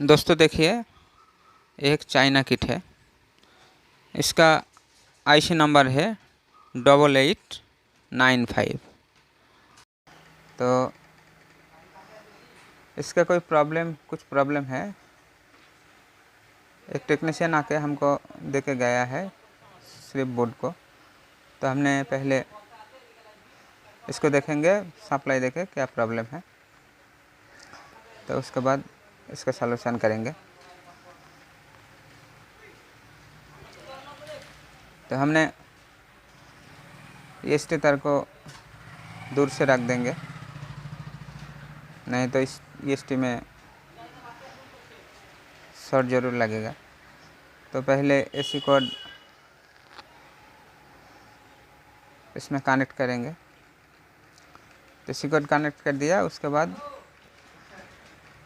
दोस्तों देखिए, एक चाइना किट है। इसका आईसी नंबर है 8895। तो इसका कुछ प्रॉब्लम है। एक टेक्नीशियन आके हमको दे के गया है स्लिप बोर्ड को। तो हमने पहले इसको देखेंगे, सप्लाई देखे क्या प्रॉब्लम है, तो उसके बाद इसका सलूशन करेंगे। तो हमने ईएसटी तार को दूर से रख देंगे, नहीं तो इस ईएसटी में शॉर्ट ज़रूर लगेगा। तो पहले एसी कोड इसमें कनेक्ट करेंगे। तो एसी कोड कनेक्ट कर दिया, उसके बाद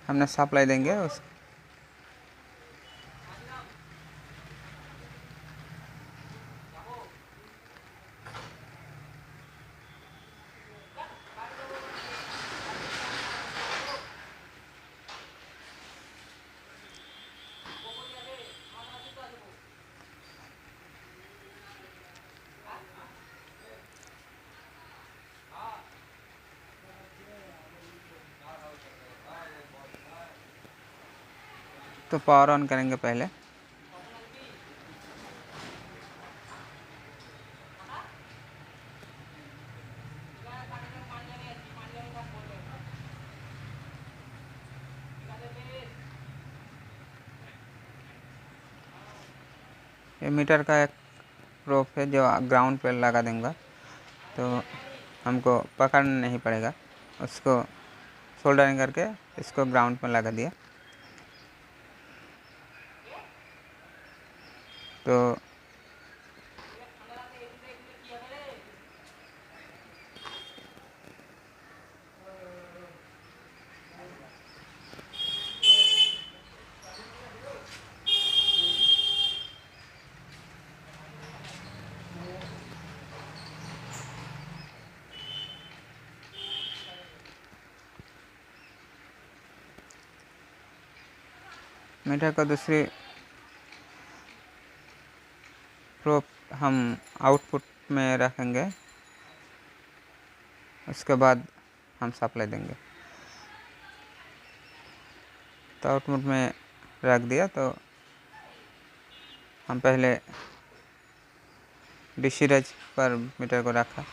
हमने सप्लाई देंगे तो पावर ऑन करेंगे पहले। ये मीटर का एक प्रोब है जो ग्राउंड पे लगा देंगे, तो हमको पकड़ना नहीं पड़ेगा। उसको सोल्डरिंग करके इसको ग्राउंड पे लगा दिया। तो मीटर का दूसरी प्रोब हम आउटपुट में रखेंगे, उसके बाद हम सप्लाई देंगे। तो आउटपुट में रख दिया, तो हम पहले डीसी रेंज पर मीटर को रखा।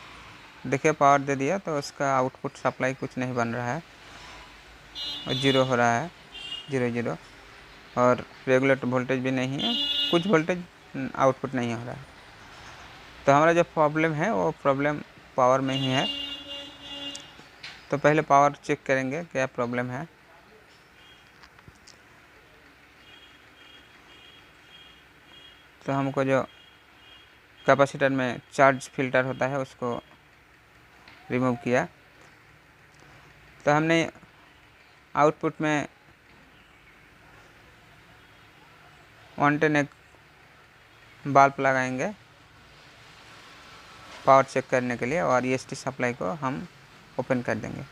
देखिए पावर दे दिया, तो उसका आउटपुट सप्लाई कुछ नहीं बन रहा है और जीरो हो रहा है, 0 और रेगुलेटर वोल्टेज भी नहीं है, कुछ वोल्टेज आउटपुट नहीं हो रहा है। तो हमारा जो प्रॉब्लम है वो प्रॉब्लम पावर में ही है। तो पहले पावर चेक करेंगे क्या प्रॉब्लम है। तो हमको जो कैपेसिटर में चार्ज फिल्टर होता है उसको रिमूव किया। तो हमने आउटपुट में 110 एक बल्ब लगाएंगे पावर चेक करने के लिए, और ईएसटी सप्लाई को हम ओपन कर देंगे।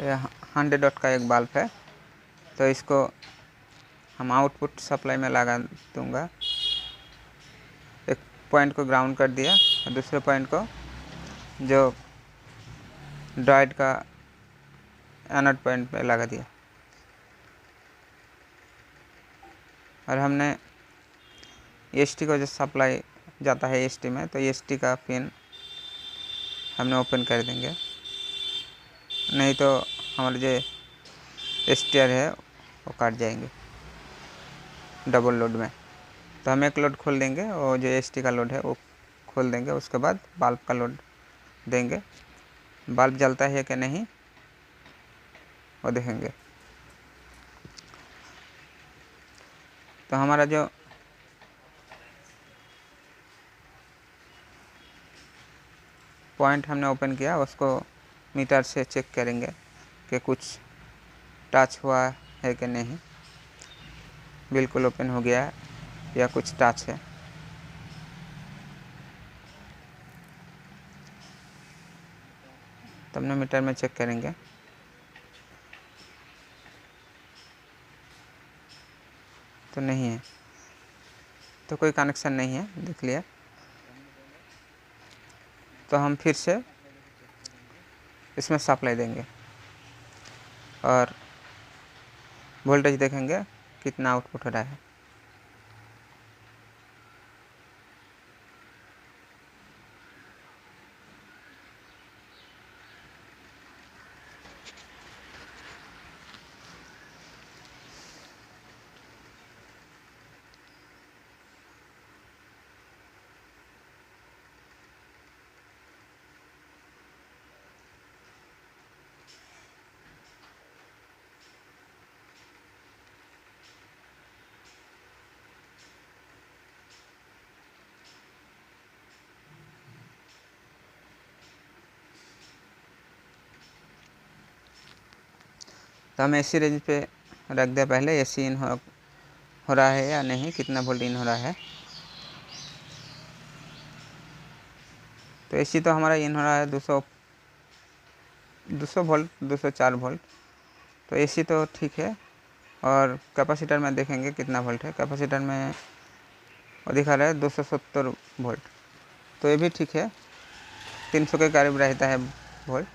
यह 100 वाट का एक बल्ब है, तो इसको हम आउटपुट सप्लाई में लगा दूंगा। एक पॉइंट को ग्राउंड कर दिया और दूसरे पॉइंट को जो डायोड का एनोड पॉइंट पे लगा दिया। और हमने ईएसटी को जो सप्लाई जाता है ईएसटी में, तो ईएसटी का पिन हमने ओपन कर देंगे, नहीं तो हमारे जो एसटीआर है वो काट जाएंगे डबल लोड में। तो हम एक लोड खोल देंगे और जो एसटी का लोड है वो खोल देंगे, उसके बाद बल्ब का लोड देंगे। बल्ब जलता है कि नहीं वो देखेंगे। तो हमारा जो पॉइंट हमने ओपन किया उसको मीटर से चेक करेंगे कि कुछ टच हुआ है कि नहीं। बिल्कुल ओपन हो गया है या कुछ टच है। तब ना मीटर में चेक करेंगे। तो नहीं है, तो कोई कनेक्शन नहीं है, देख लिया। तो हम फिर से इसमें सप्लाई देंगे और वोल्टेज देखेंगे कितना आउटपुट हो रहा है। तो हम एसी रेंज पे रख दिया पहले, एसी इन हो रहा है या नहीं, कितना वोल्ट इन हो रहा है। तो एसी तो हमारा इन हो रहा है 200 वोल्ट, 204 वोल्ट। तो एसी तो ठीक है। और कैपेसिटर में देखेंगे कितना वोल्ट है। कैपेसिटर में वो दिखा रहा है 270 वोल्ट। तो ये भी ठीक है, 300 के करीब रहता है वोल्ट।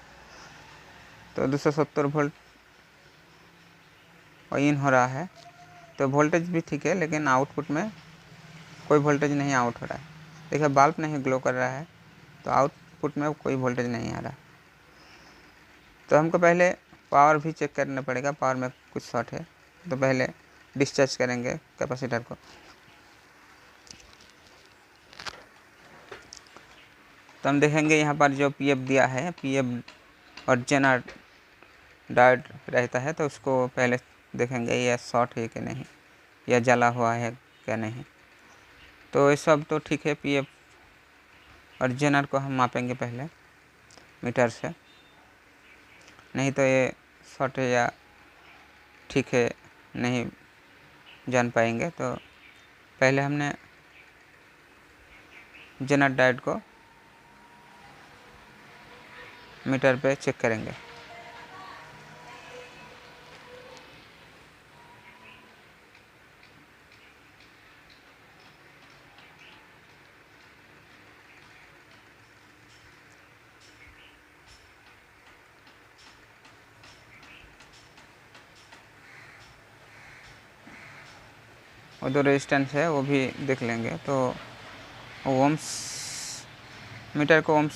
तो 270 वोल्ट और इन हो रहा है। तो वोल्टेज भी ठीक है, लेकिन आउटपुट में कोई वोल्टेज नहीं आउट हो रहा है। देखिए बल्ब नहीं ग्लो कर रहा है, तो आउटपुट में कोई वोल्टेज नहीं आ रहा। तो हमको पहले पावर भी चेक करना पड़ेगा, पावर में कुछ शॉर्ट है। तो पहले डिस्चार्ज करेंगे कैपेसिटर को। तो हम देखेंगे यहाँ पर जो पीएफ दिया है, पीएफ और जेनर डायोड रहता है, तो उसको पहले देखेंगे यह शॉर्ट है कि नहीं, या जला हुआ है क्या नहीं। तो ये सब तो ठीक है। पीएफ और जेनर को हम मापेंगे पहले मीटर से, नहीं तो ये शॉर्ट है या ठीक है नहीं जान पाएंगे। तो पहले हमने जेनर डायोड को मीटर पे चेक करेंगे। और जो रेजिस्टेंस है वो भी देख लेंगे। तो ओम्स मीटर को ओम्स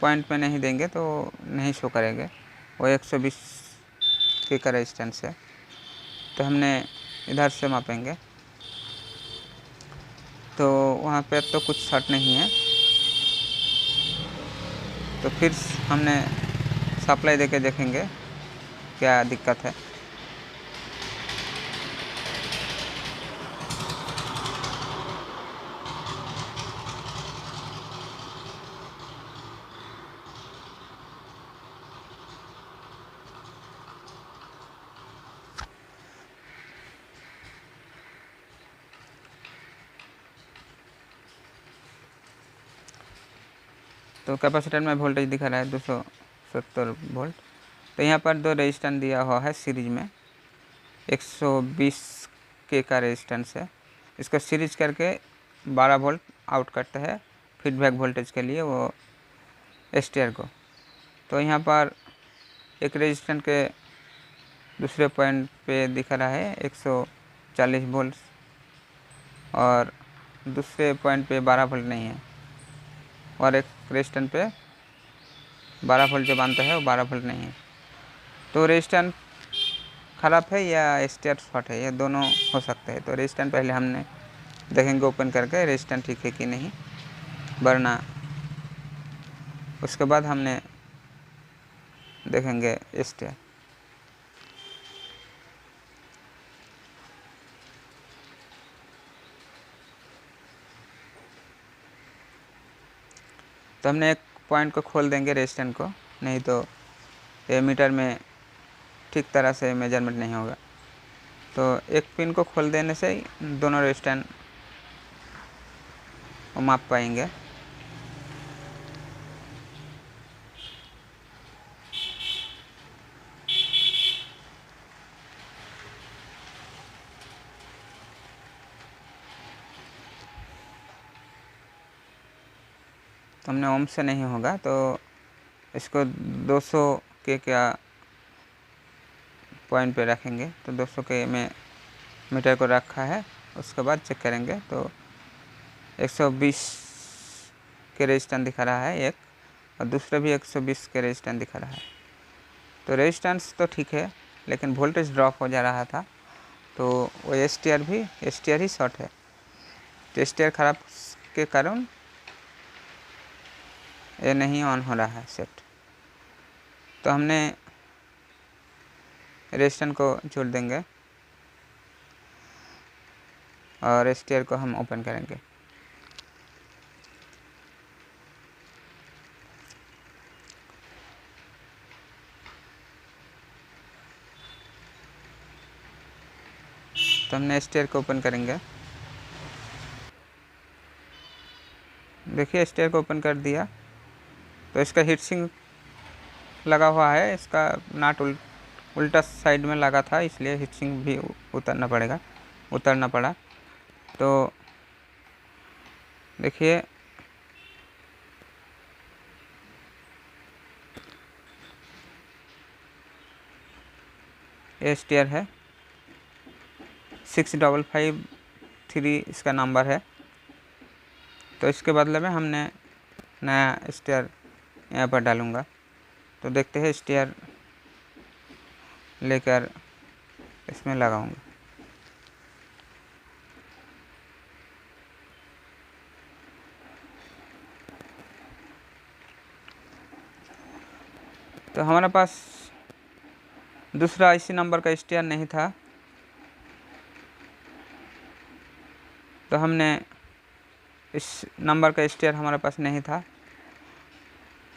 पॉइंट में नहीं देंगे तो नहीं शो करेंगे। वो 120 के का रेजिस्टेंस है। तो हमने इधर से मापेंगे, तो वहाँ पे तो कुछ शॉर्ट नहीं है। तो फिर हमने सप्लाई देके देखेंगे क्या दिक्कत है। तो कैपेसिटर में वोल्टेज दिखा रहा है 270 वोल्ट। तो यहाँ पर दो रेजिस्टेंस दिया हुआ है सीरीज में, 120 के का रेजिस्टेंस है। इसको सीरीज करके 12 वोल्ट आउट करता है फीडबैक वोल्टेज के लिए वो एसटीआर को। तो यहाँ पर एक रेजिस्टेंस के दूसरे पॉइंट पे दिखा रहा है 140 वोल्ट, और दूसरे पॉइंट पे 12 वोल्ट नहीं है, और एक रेजिस्टेंस पे 12 वोल्ट जो मानता है वो 12 वोल्ट नहीं है। तो रेजिस्टेंस ख़राब है या एसटीआर शॉर्ट है, ये दोनों हो सकते हैं। तो रेजिस्टेंस पहले हमने देखेंगे ओपन करके रेजिस्टेंस ठीक है कि नहीं, वरना उसके बाद हमने देखेंगे एसटीआर। तो हमने एक पॉइंट को खोल देंगे रेजिस्टेंस को, नहीं तो ये मीटर में ठीक तरह से मेजरमेंट नहीं होगा। तो एक पिन को खोल देने से ही दोनों रेजिस्टेंस को माप पाएंगे। तो हमने ओम से नहीं होगा तो इसको 200 के क्या पॉइंट पे रखेंगे। तो 200 के में मीटर को रखा है, उसके बाद चेक करेंगे तो 120 के रेजिस्टेंस दिखा रहा है एक, और दूसरा भी 120 के रेजिस्टेंस दिखा रहा है। तो रेजिस्टेंस तो ठीक है, लेकिन वोल्टेज ड्रॉप हो जा रहा था। तो वो एस टी आर ही शॉर्ट है। तो एस टी आर खराब के कारण ये नहीं ऑन हो रहा है सेट। तो हमने रेजिस्टेंस को जोड़ देंगे और एस टी आर को हम ओपन करेंगे। तो हमने एस टी आर को ओपन करेंगे। देखिए एस टी आर को ओपन कर दिया तो इसका हीट सिंक लगा हुआ है, इसका नाट उल्टा साइड में लगा था, इसलिए हीट सिंक भी उतरना पड़ा। तो देखिए एस टी आर है 6553 इसका नंबर है। तो इसके बदले में हमने नया एस टी आर यहाँ पर डालूँगा। तो देखते हैं एस टी आर लेकर इसमें लगाऊंगा। तो हमारे पास दूसरा इसी नंबर का एस टी आर नहीं था, तो हमने इस नंबर का एस टी आर हमारे पास नहीं था,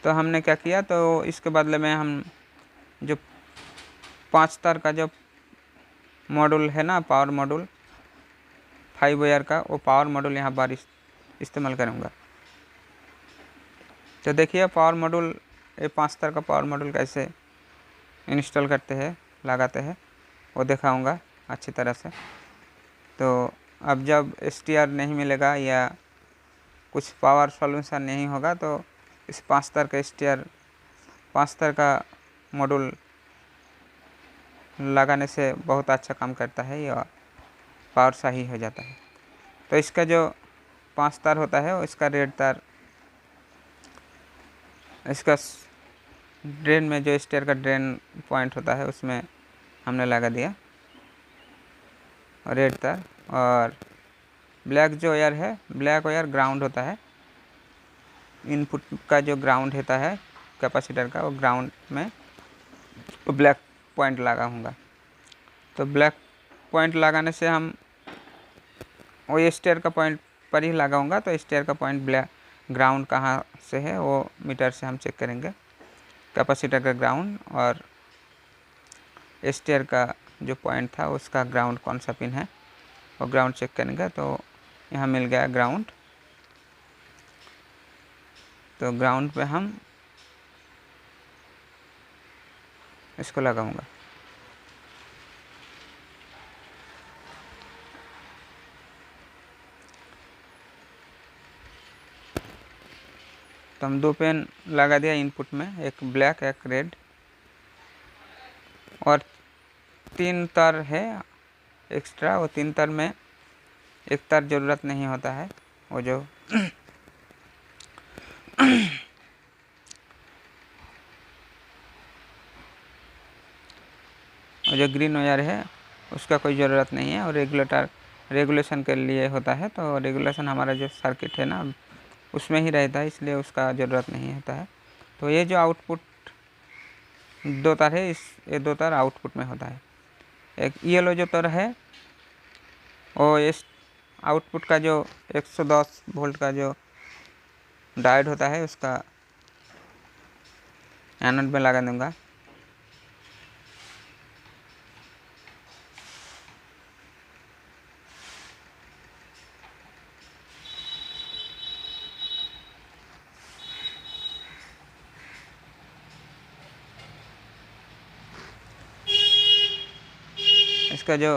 तो हमने क्या किया, तो इसके बदले में हम जो 5 तार का जो मॉड्यूल है ना, पावर मॉड्यूल 5 वायर का, वो पावर मॉड्यूल यहाँ पर इस्तेमाल करूँगा। तो देखिए पावर मॉड्यूल, ये 5 तार का पावर मॉड्यूल कैसे इंस्टॉल करते हैं, लगाते हैं, वो दिखाऊंगा अच्छी तरह से। तो अब जब एस टी आर नहीं मिलेगा या कुछ पावर सॉल्यूशन नहीं होगा, तो इस 5 तार का एस टी आर 5 तार का मॉड्यूल लगाने से बहुत अच्छा काम करता है या पावर सही हो जाता है। तो इसका जो 5 तार होता है, इसका रेड तार इसका ड्रेन में, जो एस टी आर का ड्रेन पॉइंट होता है उसमें हमने लगा दिया रेड तार। और ब्लैक जो वायर है, ब्लैक वायर ग्राउंड होता है, इनपुट का जो ग्राउंड होता है कैपेसिटर का, वो ग्राउंड में तो ब्लैक पॉइंट लगाऊंगा। तो ब्लैक पॉइंट लगाने से हम वो एस टी आर का पॉइंट पर ही लगाऊंगा। तो एस टी आर का पॉइंट ब्लैक ग्राउंड कहाँ से है वो मीटर से हम चेक करेंगे, कैपेसिटर का ग्राउंड और एस टी आर का जो पॉइंट था उसका ग्राउंड कौन सा पिन है, वो ग्राउंड चेक करेंगे। तो यहाँ मिल गया ग्राउंड। तो ग्राउंड पे हम इसको लगाऊंगा। तो हम 2 पेन लगा दिया इनपुट में, एक ब्लैक एक रेड, और 3 तार है एक्स्ट्रा। वो 3 तार में एक तार ज़रूरत नहीं होता है, वो जो ग्रीन वायर है उसका कोई ज़रूरत नहीं है, और रेगुलेशन के लिए होता है। तो रेगुलेशन हमारा जो सर्किट है ना उसमें ही रहता है, इसलिए उसका ज़रूरत नहीं होता है। तो ये जो आउटपुट 2 तार है, ये 2 तार आउटपुट में होता है। एक येलो जो तार है वो इस आउटपुट का जो 110 वोल्ट का जो डायोड होता है उसका एनोड में लगा दूंगा। इसका जो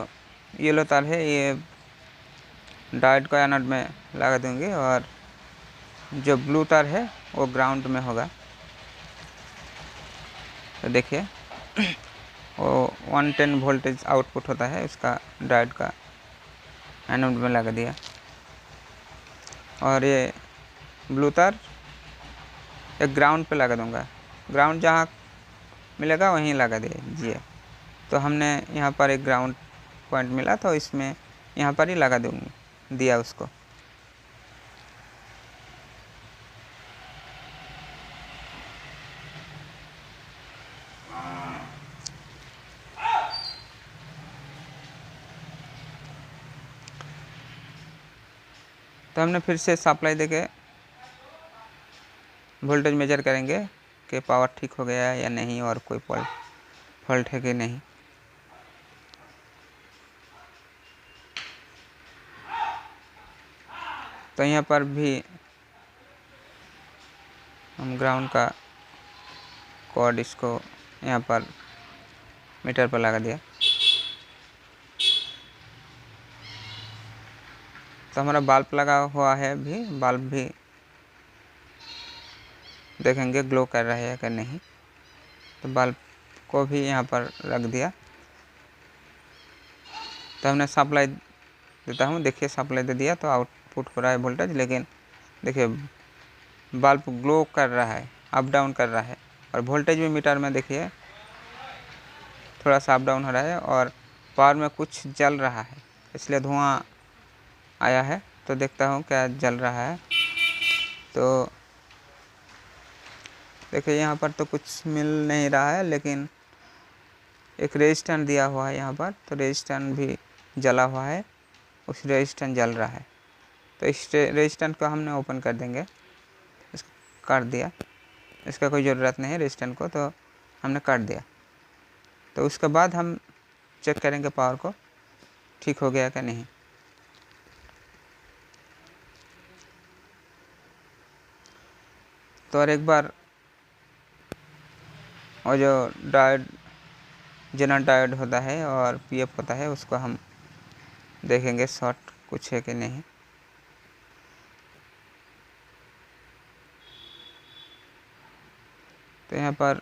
येलो तार है ये डायोड को एनोड में लगा दूंगी और जो ब्लू तार है वो ग्राउंड में होगा। तो देखिए वो 110 वोल्टेज आउटपुट होता है, उसका डायोड का एनोड में लगा दिया। और ये ब्लू तार एक ग्राउंड पे लगा दूंगा, ग्राउंड जहाँ मिलेगा वहीं लगा दीजिए। तो हमने यहाँ पर एक ग्राउंड पॉइंट मिला तो इसमें यहाँ पर ही लगा दूंगी, दिया उसको। तो हमने फिर से सप्लाई देके वोल्टेज मेजर करेंगे कि पावर ठीक हो गया है या नहीं और कोई फॉल्ट है कि नहीं। तो यहाँ पर भी हम ग्राउंड का कॉर्ड इसको यहाँ पर मीटर पर लगा दिया। तो हमारा बल्ब लगा हुआ है, भी बल्ब भी देखेंगे ग्लो कर रहा है कि नहीं। तो बल्ब को भी यहाँ पर रख दिया। तो हमने सप्लाई देता हूँ, देखिए सप्लाई दे दिया तो आउटपुट हो रहा है वोल्टेज, लेकिन देखिए बल्ब ग्लो कर रहा है, अप डाउन कर रहा है। और वोल्टेज भी मीटर में देखिए थोड़ा सा अप डाउन हो रहा है और पावर में कुछ जल रहा है, इसलिए धुआं आया है। तो देखता हूँ क्या जल रहा है। तो देखिए यहाँ पर तो कुछ मिल नहीं रहा है, लेकिन एक रेजिस्टेंस दिया हुआ है यहाँ पर, तो रेजिस्टेंस भी जला हुआ है, उस रेजिस्टेंस जल रहा है। तो इस रेजिस्टेंस को हमने ओपन कर देंगे, इसको काट दिया, इसका कोई ज़रूरत नहीं है रेजिस्टेंस को, तो हमने काट दिया। तो उसके बाद हम चेक करेंगे पावर को ठीक हो गया कि नहीं। तो और एक बार और जो डायोड जेनर डायोड होता है और पीएफ होता है उसको हम देखेंगे शॉर्ट कुछ है कि नहीं। तो यहाँ पर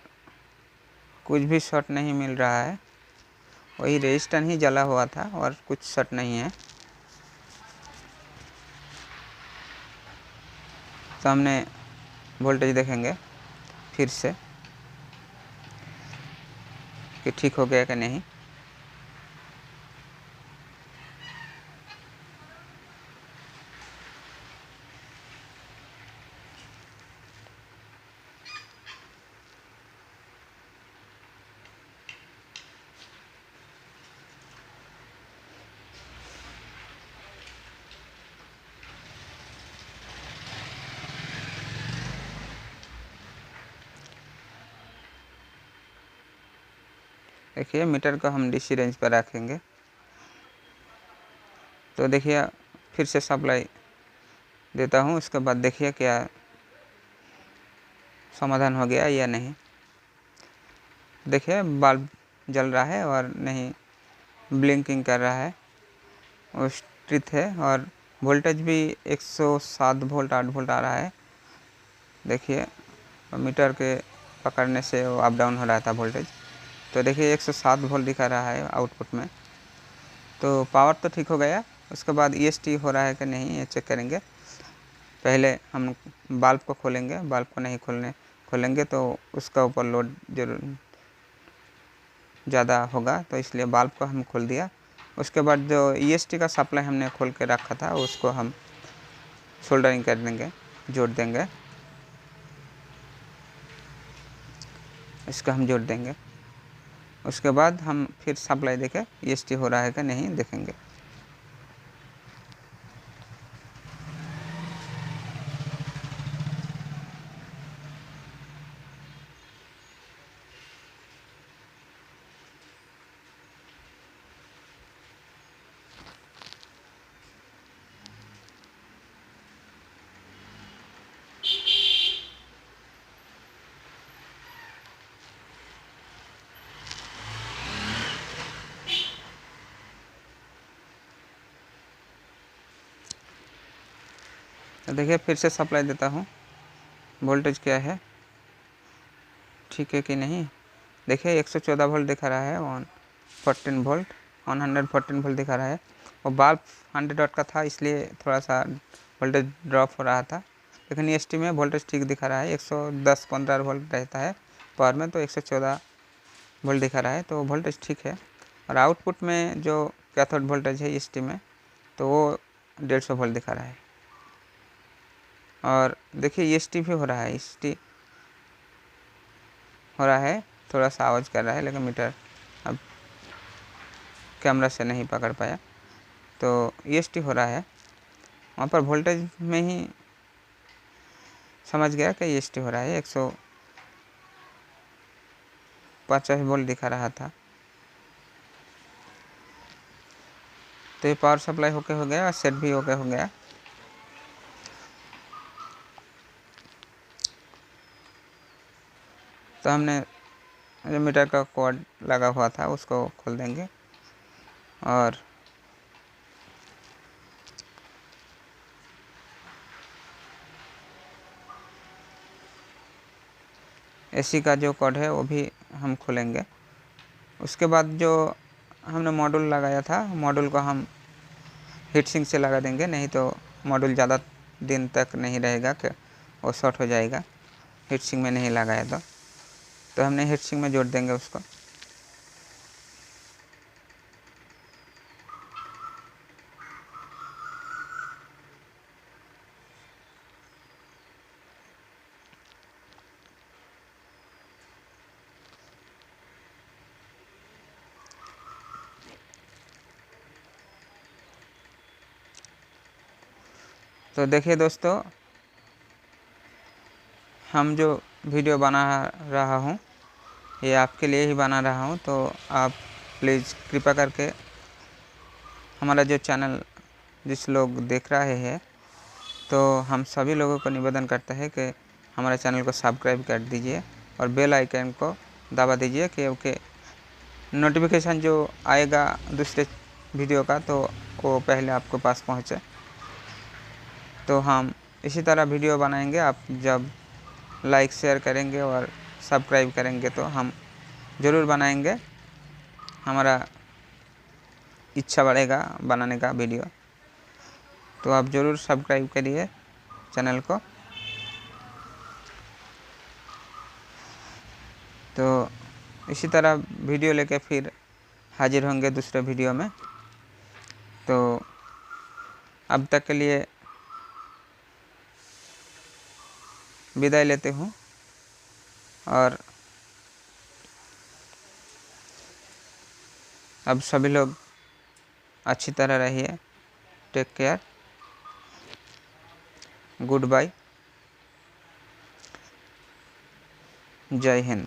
कुछ भी शॉर्ट नहीं मिल रहा है, वही रेजिस्टेंस ही जला हुआ था और कुछ शॉर्ट नहीं है। तो हमने वोल्टेज देखेंगे फिर से कि ठीक हो गया कि नहीं। देखिए मीटर को हम डीसी रेंज पर रखेंगे। तो देखिए फिर से सप्लाई देता हूँ, उसके बाद देखिए क्या समाधान हो गया या नहीं। देखिए बल्ब जल रहा है और नहीं ब्लिंकिंग कर रहा है, वो स्थिर है और वोल्टेज भी 107 वोल्ट 8 वोल्ट आ रहा है। देखिए मीटर के पकड़ने से वो अप डाउन हो रहा था वोल्टेज। तो देखिए 107 वोल्ट दिखा रहा है आउटपुट में। तो पावर तो ठीक हो गया। उसके बाद ईएसटी हो रहा है कि नहीं ये चेक करेंगे। पहले हम बल्ब को खोलेंगे, बल्ब को नहीं खोलेंगे तो उसका ऊपर लोड जरूर ज़्यादा होगा, तो इसलिए बल्ब को हम खोल दिया। उसके बाद जो ईएसटी का सप्लाई हमने खोल के रखा था उसको हम सोल्डरिंग कर देंगे, जोड़ देंगे, इसको हम जोड़ देंगे। उसके बाद हम फिर सप्लाई देके ईएसटी हो रहा है कि नहीं देखेंगे। तो देखिए फिर से सप्लाई देता हूँ, वोल्टेज क्या है, ठीक है कि नहीं। देखिए 114 वोल्ट दिखा रहा है, 114 वोल्ट 114 वोल्ट दिखा रहा है। और बल्ब 100 वाट का था, इसलिए थोड़ा सा वोल्टेज ड्रॉप हो रहा था। लेकिन EST में वोल्टेज ठीक दिखा रहा है, 110-15 वोल्ट रहता है पावर में, तो 114 वोल्ट दिखा रहा है, तो वोल्टेज ठीक है। और आउटपुट में जो कैथोड वोल्टेज है EST में, तो वो 150 वोल्ट दिखा रहा है। और देखिए EST भी हो रहा है, EST हो रहा है, थोड़ा सा आवाज़ कर रहा है, लेकिन मीटर अब कैमरा से नहीं पकड़ पाया। तो EST हो रहा है, वहाँ पर वोल्टेज में ही समझ गया कि EST हो रहा है। 150 वोल्ट दिखा रहा था। तो ये पावर सप्लाई होके हो गया और सेट भी होके हो गया। तो हमने जो मीटर का कॉर्ड लगा हुआ था उसको खोल देंगे और AC का जो कॉर्ड है वो भी हम खोलेंगे। उसके बाद जो हमने मॉड्यूल लगाया था, मॉड्यूल को हम हीट सिंक से लगा देंगे, नहीं तो मॉड्यूल ज़्यादा दिन तक नहीं रहेगा कि वो शॉर्ट हो जाएगा हीट सिंक में नहीं लगाया तो हमने हीट सिंक में जोड़ देंगे उसको। तो देखिए दोस्तों, हम जो वीडियो बना रहा हूँ ये आपके लिए ही बना रहा हूँ, तो आप प्लीज़ कृपा करके हमारा जो चैनल जिस लोग देख रहे हैं, तो हम सभी लोगों को निवेदन करते हैं कि हमारे चैनल को सब्सक्राइब कर दीजिए और बेल आइकन को दबा दीजिए, क्योंकि नोटिफिकेशन जो आएगा दूसरे वीडियो का तो वो पहले आपके पास पहुँचे। तो हम इसी तरह वीडियो बनाएंगे, आप जब लाइक शेयर करेंगे और सब्सक्राइब करेंगे तो हम ज़रूर बनाएंगे, हमारा इच्छा बढ़ेगा बनाने का वीडियो। तो आप ज़रूर सब्सक्राइब करिए चैनल को। तो इसी तरह वीडियो लेके फिर हाजिर होंगे दूसरे वीडियो में। तो अब तक के लिए विदाई लेते हूँ और अब सभी लोग अच्छी तरह रहिए। टेक केयर, गुड बाय, जय हिंद।